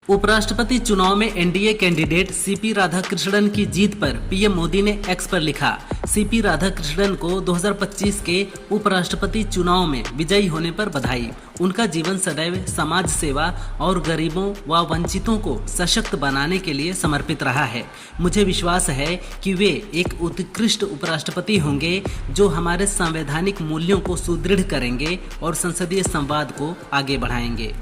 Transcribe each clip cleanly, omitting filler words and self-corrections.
उपराष्ट्रपति चुनाव में एनडीए कैंडिडेट सीपी राधाकृष्णन की जीत पर पीएम मोदी ने एक्स पर लिखा, सीपी राधाकृष्णन को 2025 के उपराष्ट्रपति चुनाव में विजयी होने पर बधाई। उनका जीवन सदैव समाज सेवा और गरीबों व वंचितों को सशक्त बनाने के लिए समर्पित रहा है। मुझे विश्वास है कि वे एक उत्कृष्ट उपराष्ट्रपति होंगे जो हमारे संवैधानिक मूल्यों को सुदृढ़ करेंगे और संसदीय संवाद को आगे बढ़ाएंगे।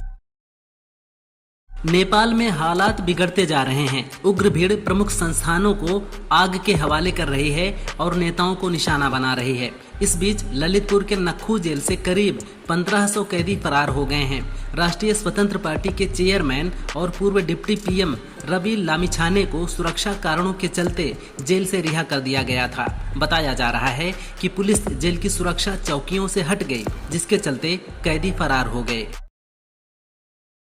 नेपाल में हालात बिगड़ते जा रहे हैं। उग्र भीड़ प्रमुख संस्थानों को आग के हवाले कर रही है और नेताओं को निशाना बना रही है। इस बीच ललितपुर के नक्खू जेल से करीब 1500 कैदी फरार हो गए हैं। राष्ट्रीय स्वतंत्र पार्टी के चेयरमैन और पूर्व डिप्टी पीएम रवि लामिछाने को सुरक्षा कारणों के चलते जेल से रिहा कर दिया गया था। बताया जा रहा है कि पुलिस जेल की सुरक्षा चौकियों से हट गई, जिसके चलते कैदी फरार हो गए।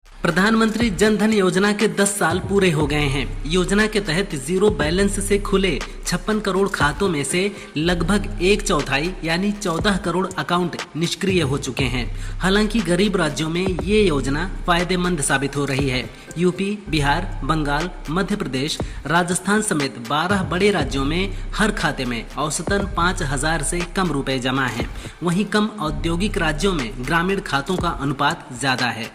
प्रधानमंत्री जन धन योजना के 10 साल पूरे हो गए हैं। योजना के तहत जीरो बैलेंस से खुले 56 करोड़ खातों में से लगभग एक चौथाई यानी 14 करोड़ अकाउंट निष्क्रिय हो चुके हैं। हालांकि गरीब राज्यों में ये योजना फायदेमंद साबित हो रही है। यूपी, बिहार, बंगाल, मध्य प्रदेश, राजस्थान समेत 12 बड़े राज्यों में हर खाते में औसतन 5000 से कम रुपए जमा हैं। वहीं कम औद्योगिक राज्यों में ग्रामीण खातों का अनुपात ज्यादा है।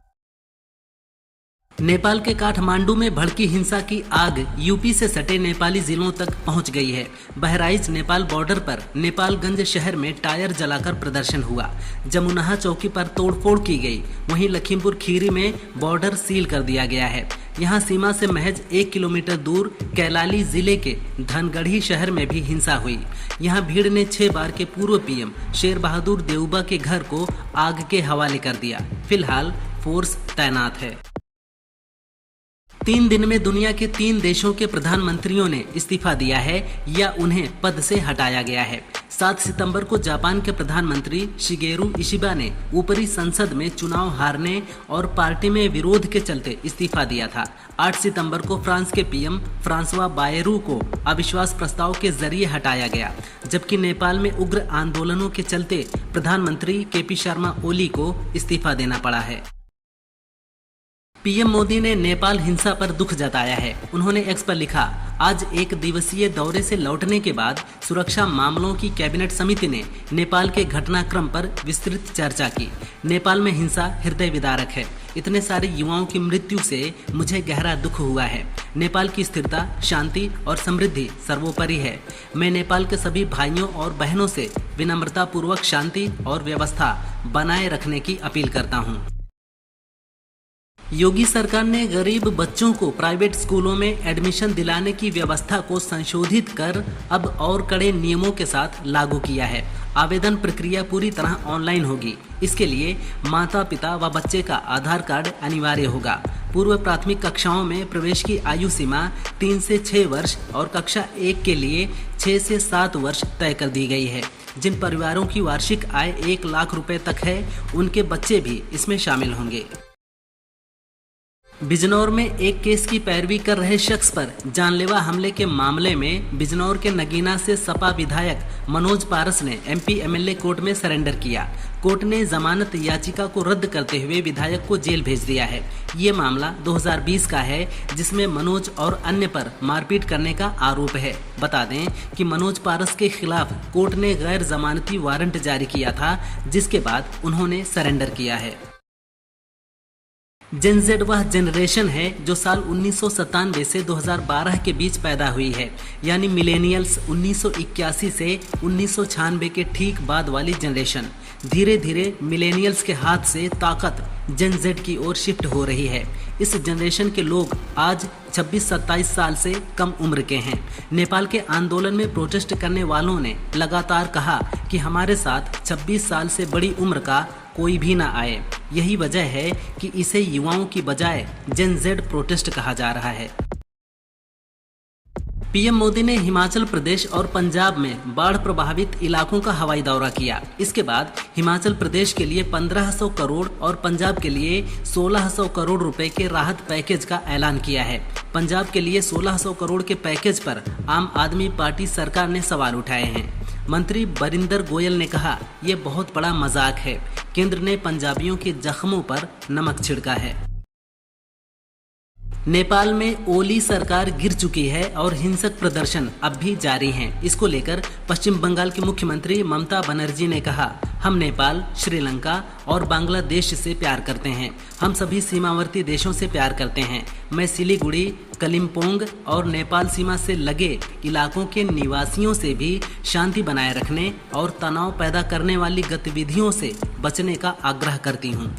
नेपाल के काठमांडू में भड़की हिंसा की आग यूपी से सटे नेपाली जिलों तक पहुंच गई है। बहराइच नेपाल बॉर्डर पर नेपालगंज शहर में टायर जलाकर प्रदर्शन हुआ। जमुनाहा चौकी पर तोड़फोड़ की गई। वहीं लखीमपुर खीरी में बॉर्डर सील कर दिया गया है। यहां सीमा से महज 1 किलोमीटर दूर कैलाली जिले के धनगढ़ी शहर में भी हिंसा हुई। यहां भीड़ ने 6 बार के पूर्व पीएम शेर बहादुर देउबा के घर को आग के हवाले कर दिया। फिलहाल फोर्स तैनात है। 3 दिन में दुनिया के 3 देशों के प्रधानमंत्रियों ने इस्तीफा दिया है या उन्हें पद से हटाया गया है। 7 सितंबर को जापान के प्रधानमंत्री शिगेरू इशिबा ने ऊपरी संसद में चुनाव हारने और पार्टी में विरोध के चलते इस्तीफा दिया था। 8 सितंबर को फ्रांस के पीएम फ्रांसवा बायरू को अविश्वास प्रस्ताव के जरिए हटाया गया, जबकि नेपाल में उग्र आंदोलनों के चलते प्रधानमंत्री केपी शर्मा ओली को इस्तीफा देना पड़ा है। पीएम मोदी ने नेपाल हिंसा पर दुख जताया है। उन्होंने एक्स पर लिखा, आज 1 दिवसीय दौरे से लौटने के बाद सुरक्षा मामलों की कैबिनेट समिति ने नेपाल के घटनाक्रम पर विस्तृत चर्चा की। नेपाल में हिंसा हृदय विदारक है। इतने सारे युवाओं की मृत्यु से मुझे गहरा दुख हुआ है। नेपाल की स्थिरता, शांति और समृद्धि सर्वोपरि है। मैं नेपाल के सभी भाइयों और बहनों से विनम्रतापूर्वक शांति और व्यवस्था बनाए रखने की अपील करता हूँ। योगी सरकार ने गरीब बच्चों को प्राइवेट स्कूलों में एडमिशन दिलाने की व्यवस्था को संशोधित कर अब और कड़े नियमों के साथ लागू किया है। आवेदन प्रक्रिया पूरी तरह ऑनलाइन होगी। इसके लिए माता पिता व बच्चे का आधार कार्ड अनिवार्य होगा। पूर्व प्राथमिक कक्षाओं में प्रवेश की आयु सीमा 3 से 6 वर्ष और कक्षा 1 के लिए 6 से 7 वर्ष तय कर दी गई है। जिन परिवारों की वार्षिक आय 1 लाख रुपए तक है, उनके बच्चे भी इसमें शामिल होंगे। बिजनौर में एक केस की पैरवी कर रहे शख्स पर जानलेवा हमले के मामले में बिजनौर के नगीना से सपा विधायक मनोज पारस ने एमपी एमएलए कोर्ट में सरेंडर किया। कोर्ट ने जमानत याचिका को रद्द करते हुए विधायक को जेल भेज दिया है। ये मामला 2020 का है, जिसमें मनोज और अन्य पर मारपीट करने का आरोप है। बता दें कि मनोज पारस के खिलाफ कोर्ट ने गैर जमानती वारंट जारी किया था, जिसके बाद उन्होंने सरेंडर किया है। जेन जेड वह जनरेशन है जो साल 1997 से 2012 के बीच पैदा हुई है, यानी मिलेनियल्स 1981 से 1996 के ठीक बाद वाली जनरेशन। धीरे धीरे मिलेनियल्स के हाथ से ताकत जेन जेड की ओर शिफ्ट हो रही है। इस जनरेशन के लोग आज 26-27 साल से कम उम्र के हैं। नेपाल के आंदोलन में प्रोटेस्ट करने वालों ने लगातार कहा कि हमारे साथ 26 साल से बड़ी उम्र का कोई भी ना आए। यही वजह है कि इसे युवाओं की बजाय जेन जेड प्रोटेस्ट कहा जा रहा है। पीएम मोदी ने हिमाचल प्रदेश और पंजाब में बाढ़ प्रभावित इलाकों का हवाई दौरा किया। इसके बाद हिमाचल प्रदेश के लिए 1500 करोड़ और पंजाब के लिए 1600 करोड़ रुपए के राहत पैकेज का ऐलान किया है। पंजाब के लिए 1600 करोड़ के पैकेज पर आम आदमी पार्टी सरकार ने सवाल उठाए हैं। मंत्री बरिंदर गोयल ने कहा, ये बहुत बड़ा मजाक है। केंद्र ने पंजाबियों के जख्मों पर नमक छिड़का है। नेपाल में ओली सरकार गिर चुकी है और हिंसक प्रदर्शन अब भी जारी हैं। इसको लेकर पश्चिम बंगाल की मुख्यमंत्री ममता बनर्जी ने कहा, हम नेपाल, श्रीलंका और बांग्लादेश से प्यार करते हैं। हम सभी सीमावर्ती देशों से प्यार करते हैं। मैं सिलीगुड़ी, कलिम्पोंग और नेपाल सीमा से लगे इलाकों के निवासियों से भी शांति बनाए रखने और तनाव पैदा करने वाली गतिविधियों से बचने का आग्रह करती हूँ।